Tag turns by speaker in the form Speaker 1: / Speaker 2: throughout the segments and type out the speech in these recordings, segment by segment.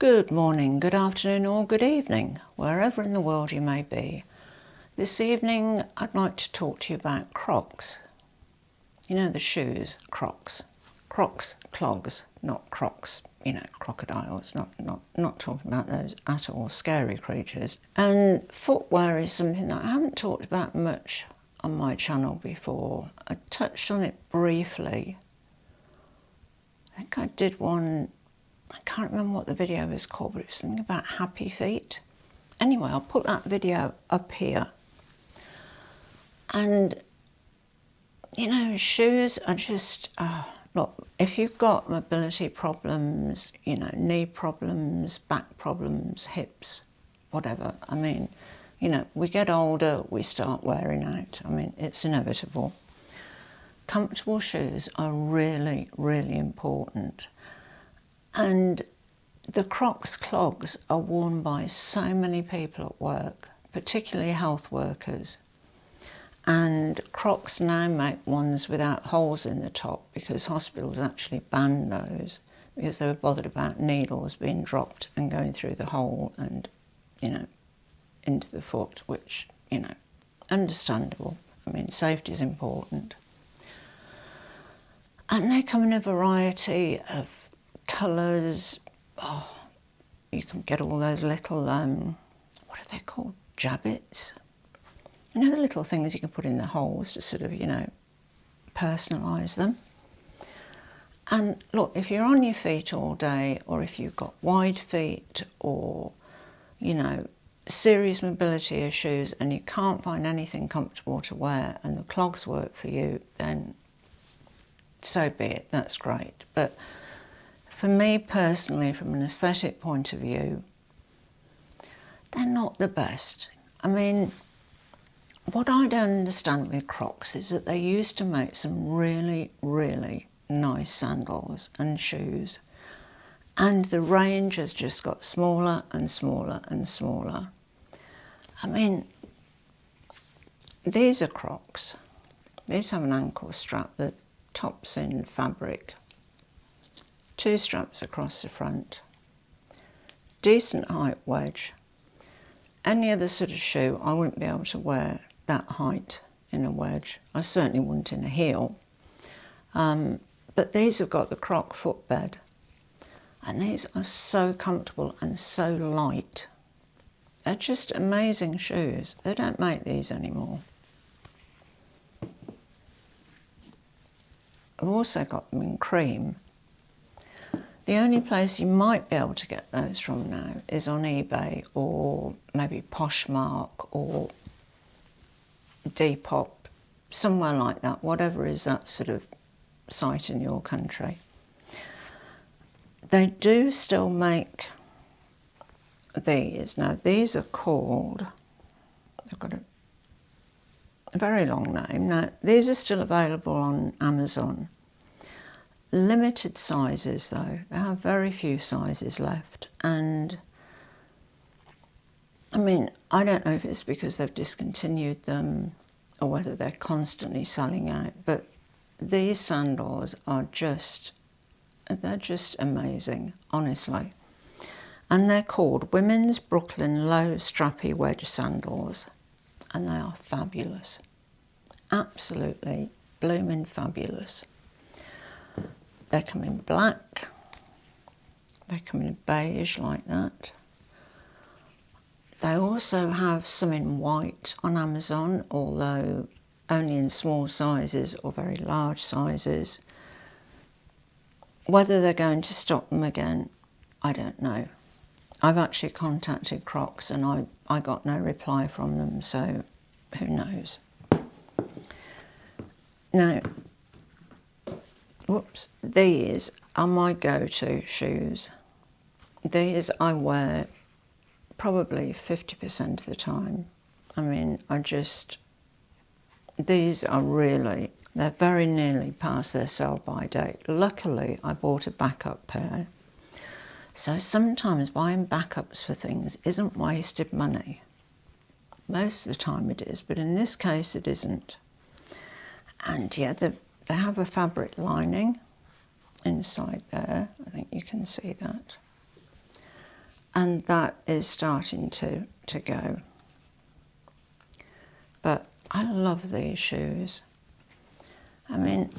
Speaker 1: Good morning, good afternoon or good evening, wherever in the world you may be. This evening I'd like to talk to you about Crocs. You know the shoes, Crocs. Crocs Clogs, not Crocs, crocodiles, not talking about those at all, scary creatures. And footwear is something that I haven't talked about much on my channel before. I touched on it briefly. I think I did one, I can't remember what the video was called, but it was something about happy feet. Anyway, I'll put that video up here. And, shoes are just, look, if you've got mobility problems, knee problems, back problems, hips, whatever, we get older, we start wearing out. It's inevitable. Comfortable shoes are really, really important. And the Crocs clogs are worn by so many people at work, particularly health workers. And Crocs now make ones without holes in the top because hospitals actually banned those because they were bothered about needles being dropped and going through the hole and, into the foot, which, understandable. Safety is important. And they come in a variety of colours. You can get all those little, what are they called? Jabbits. The little things you can put in the holes to sort of, personalise them. And look, if you're on your feet all day, or if you've got wide feet, or, serious mobility issues, and you can't find anything comfortable to wear, and the clogs work for you, then so be it, that's great. But for me personally, from an aesthetic point of view, they're not the best. What I don't understand with Crocs is that they used to make some really, really nice sandals and shoes, and the range has just got smaller and smaller and smaller. These are Crocs. These have an ankle strap that top's in fabric, 2 straps across the front, decent height wedge. Any other sort of shoe I wouldn't be able to wear that height in a wedge. I certainly wouldn't in a heel. But these have got the Croc footbed, and these are so comfortable and so light. They're just amazing shoes. They don't make these anymore. I've also got them in cream. The only place you might be able to get those from now is on eBay, or maybe Poshmark or Depop, somewhere like that, whatever is that sort of site in your country. They do still make these. Now these are called, they've got a very long name. Now these are still available on Amazon. Limited sizes though, they have very few sizes left, and I don't know if it's because they've discontinued them or whether they're constantly selling out, but these sandals are they're just amazing, honestly. And they're called Women's Brooklyn Low Strappy Wedge Sandals, and they are fabulous. Absolutely blooming fabulous. They come in black, they come in beige like that. They also have some in white on Amazon, although only in small sizes or very large sizes. Whether they're going to stock them again, I don't know. I've actually contacted Crocs and I got no reply from them, so who knows. Now, these are my go-to shoes. These I wear probably 50% of the time. These are really, they're very nearly past their sell-by date. Luckily, I bought a backup pair. So sometimes buying backups for things isn't wasted money. Most of the time it is, but in this case it isn't. And yeah, they have a fabric lining inside there. I think you can see that. and that is starting to go. But I love these shoes. I mean,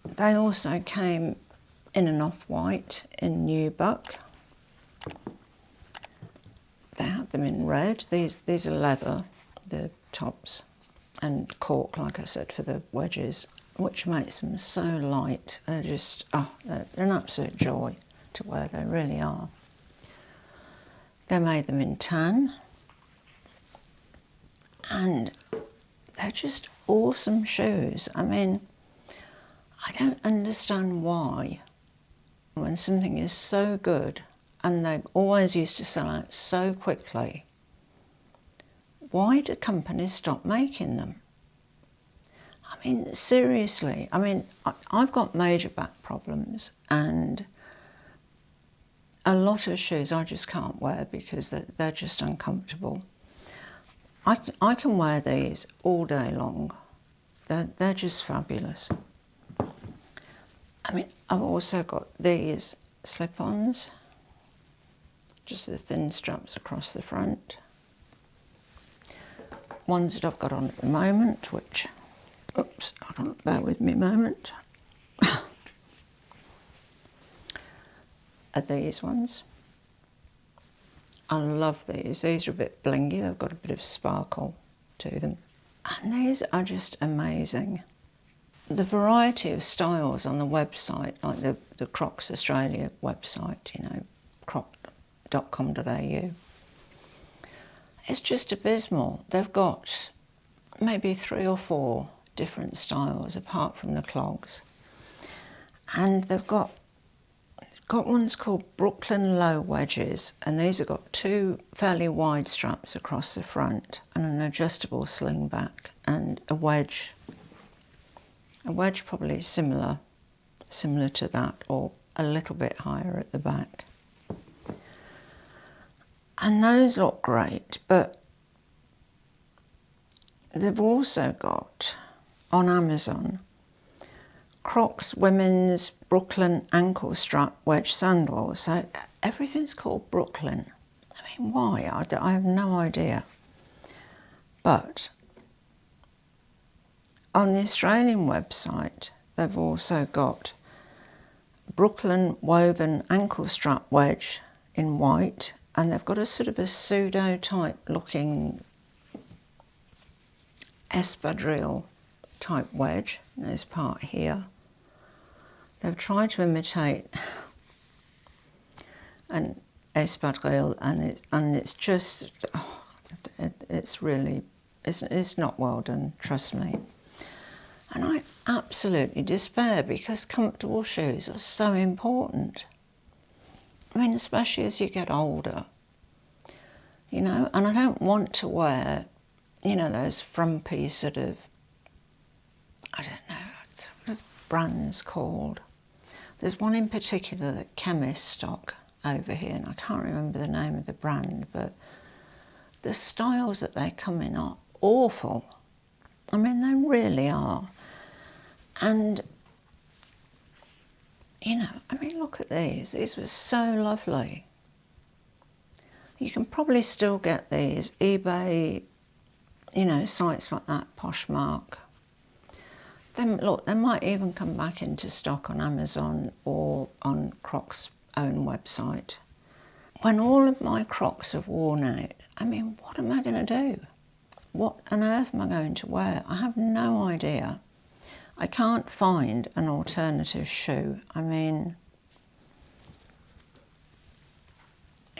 Speaker 1: they also came in an off-white in nubuck. They had them in red. These are leather, the tops, and cork, like I said, for the wedges, which makes them so light. They're just, they're an absolute joy to wear. They really are. They made them in tan, and they're just awesome shoes. I mean, I don't understand why, when something is so good, and they always used to sell out so quickly, why do companies stop making them? I mean, seriously, I mean, I've got major back problems, and a lot of shoes I just can't wear because they're just uncomfortable. I can wear these all day long. They're just fabulous. I mean, I've also got these slip-ons, just the thin straps across the front. Ones that I've got on at the moment, which, oops, hold on, bear with me a moment, are these ones. I love these. These are a bit blingy. They've got a bit of sparkle to them. And these are just amazing. The variety of styles on the website, like the Crocs Australia website, you know, croc.com.au, it's just abysmal. They've got maybe 3 or 4 different styles apart from the clogs. And they've got ones called Brooklyn low wedges, and these have got 2 fairly wide straps across the front and an adjustable sling back, and a wedge probably similar to that, or a little bit higher at the back. And those look great, but they've also got on Amazon Crocs women's Brooklyn ankle strap wedge sandals. So everything's called Brooklyn. I mean, why? I have no idea. But on the Australian website, they've also got Brooklyn woven ankle strap wedge in white, and they've got a sort of a pseudo type looking espadrille type wedge. There's part here. They've tried to imitate an espadrille, and it's just, it's really, it's not well done, trust me. And I absolutely despair, because comfortable shoes are so important. I mean, especially as you get older, you know, and I don't want to wear, you know, those frumpy sort of, I don't know, what are the brands called? There's one in particular that chemists stock over here, and I can't remember the name of the brand, but the styles that they come in are awful. I mean, they really are. And, you know, I mean, look at these. These were so lovely. You can probably still get these, eBay, you know, sites like that, Poshmark. Then look, they might even come back into stock on Amazon or on Crocs' own website. When all of my Crocs have worn out, I mean, what am I going to do? What on earth am I going to wear? I have no idea. I can't find an alternative shoe. I mean,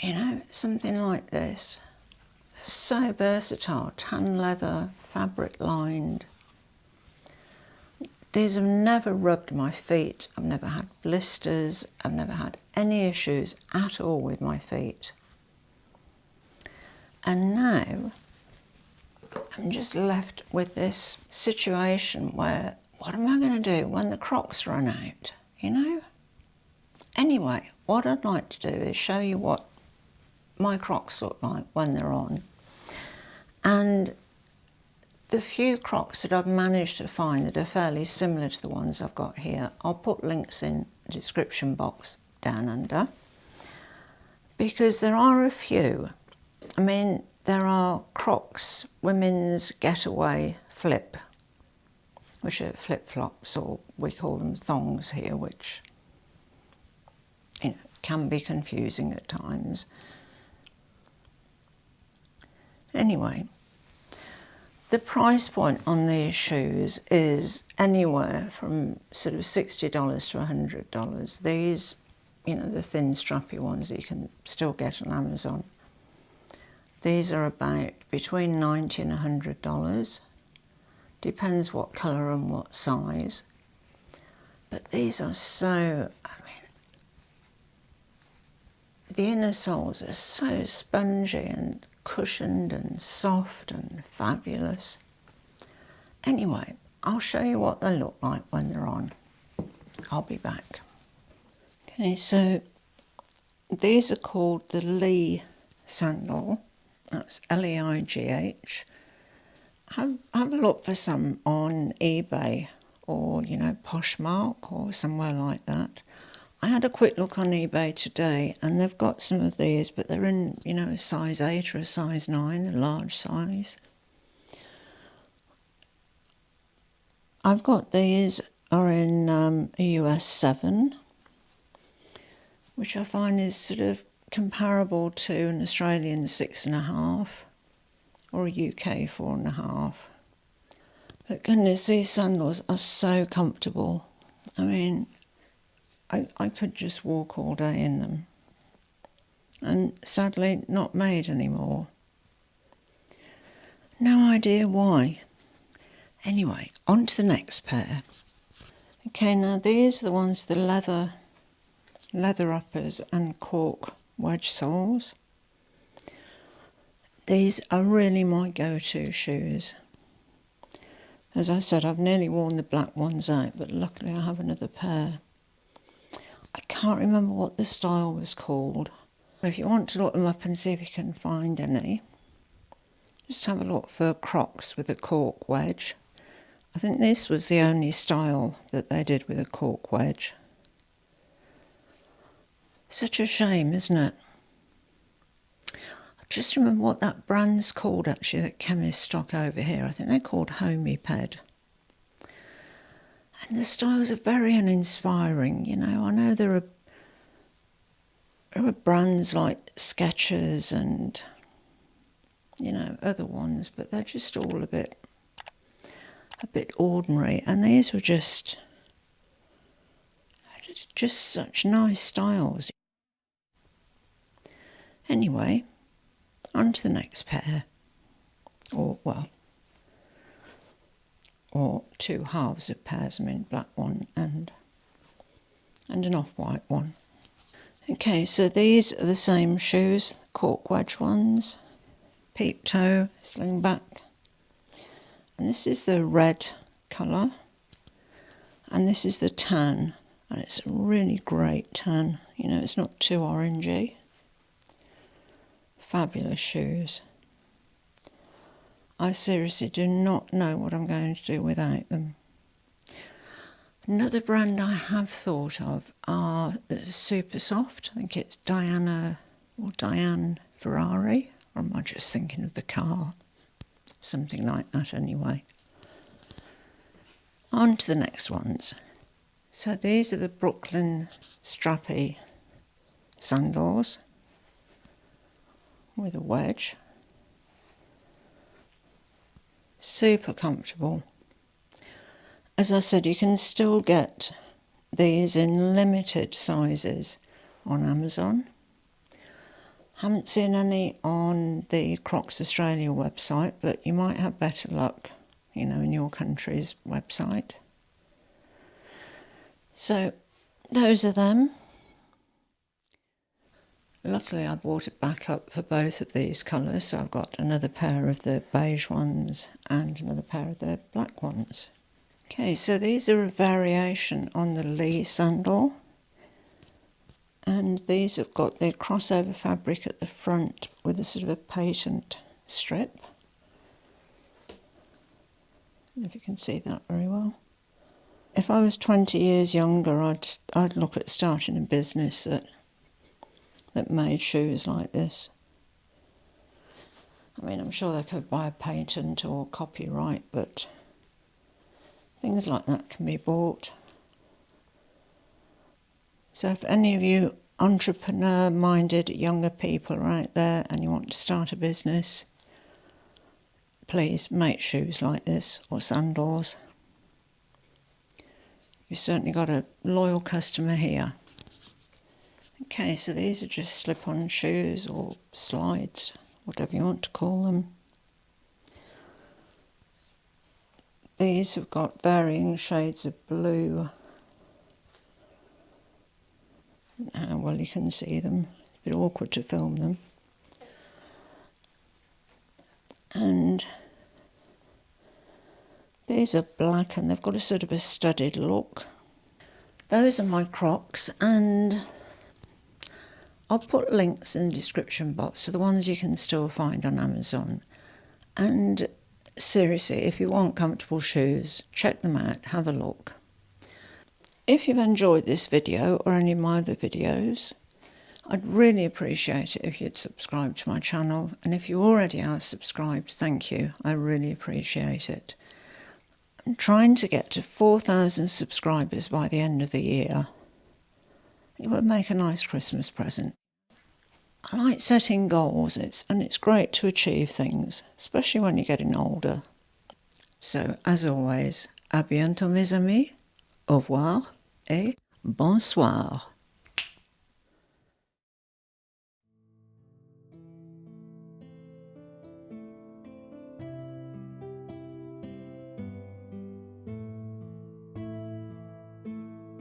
Speaker 1: you know, something like this. So versatile, tan leather, fabric lined. These have never rubbed my feet. I've never had blisters. I've never had any issues at all with my feet. And now I'm just left with this situation where, what am I going to do when the Crocs run out, you know? Anyway, what I'd like to do is show you what my Crocs look like when they're on. And the few Crocs that I've managed to find that are fairly similar to the ones I've got here, I'll put links in the description box down under, because there are a few. I mean, there are Crocs Women's Getaway Flip, which are flip-flops, or we call them thongs here, which, you know, can be confusing at times. Anyway, the price point on these shoes is anywhere from sort of $60 to $100. These, you know, the thin strappy ones that you can still get on Amazon. These are about between $90 and $100. Depends what colour and what size. But these are so, I mean, the inner soles are so spongy and cushioned and soft and fabulous. Anyway, I'll show you what they look like when they're on. I'll be back. Okay, so these are called the Lee sandal. That's Leigh. Have a look for some on eBay or, you know, Poshmark or somewhere like that. I had a quick look on eBay today and they've got some of these, but they're in, you know, a size 8 or a size 9, a large size. I've got these are in a US 7, which I find is sort of comparable to an Australian 6.5 or a UK 4.5. But goodness, these sandals are so comfortable. I mean, I could just walk all day in them. And sadly, not made anymore. No idea why. Anyway, on to the next pair. Okay, now these are the ones, the leather uppers and cork wedge soles. These are really my go-to shoes. As I said, I've nearly worn the black ones out, but luckily I have another pair. I can't remember what the style was called. If you want to look them up and see if you can find any, just have a look for Crocs with a cork wedge. I think this was the only style that they did with a cork wedge. Such a shame, isn't it? I just remember what that brand's called, actually, that chemists stock over here. I think they're called Homiped. And the styles are very uninspiring, you know. I know there are brands like Skechers and, you know, other ones, but they're just all a bit ordinary. And these were just such nice styles. Anyway, on to the next pair. Or two halves of pairs, I mean, black one and an off-white one. Okay, so these are the same shoes, cork wedge ones, peep toe, sling back. And this is the red colour, and this is the tan, and it's a really great tan. You know, it's not too orangey. Fabulous shoes. I seriously do not know what I'm going to do without them. Another brand I have thought of are the Super Soft. I think it's Diane Ferrari, or am I just thinking of the car? Something like that anyway. On to the next ones. So these are the Brooklyn strappy sandals with a wedge. Super comfortable. As I said, you can still get these in limited sizes on Amazon. Haven't seen any on the Crocs Australia website, but you might have better luck, you know, in your country's website. So those are them. Luckily I bought a backup for both of these colours, so I've got another pair of the beige ones and another pair of the black ones. Okay, so these are a variation on the Lee sandal, and these have got the crossover fabric at the front with a sort of a patent strip. I don't know if you can see that very well. If I was 20 years younger, I'd look at starting a business that that made shoes like this. I mean, I'm sure they could buy a patent or copyright, but things like that can be bought. So if any of you entrepreneur-minded younger people are out there and you want to start a business, please make shoes like this or sandals. You've certainly got a loyal customer here. Okay, so these are just slip-on shoes or slides, whatever you want to call them. These have got varying shades of blue. How well you can see them. It's a bit awkward to film them. And these are black and they've got a sort of a studded look. Those are my Crocs, and I'll put links in the description box to the ones you can still find on Amazon. And seriously, if you want comfortable shoes, check them out, have a look. If you've enjoyed this video or any of my other videos, I'd really appreciate it if you'd subscribe to my channel. And if you already are subscribed, thank you. I really appreciate it. I'm trying to get to 4,000 subscribers by the end of the year. It would make a nice Christmas present. I like setting goals, and it's great to achieve things, especially when you're getting older. So, as always, à bientôt mes amis, au revoir et bonsoir.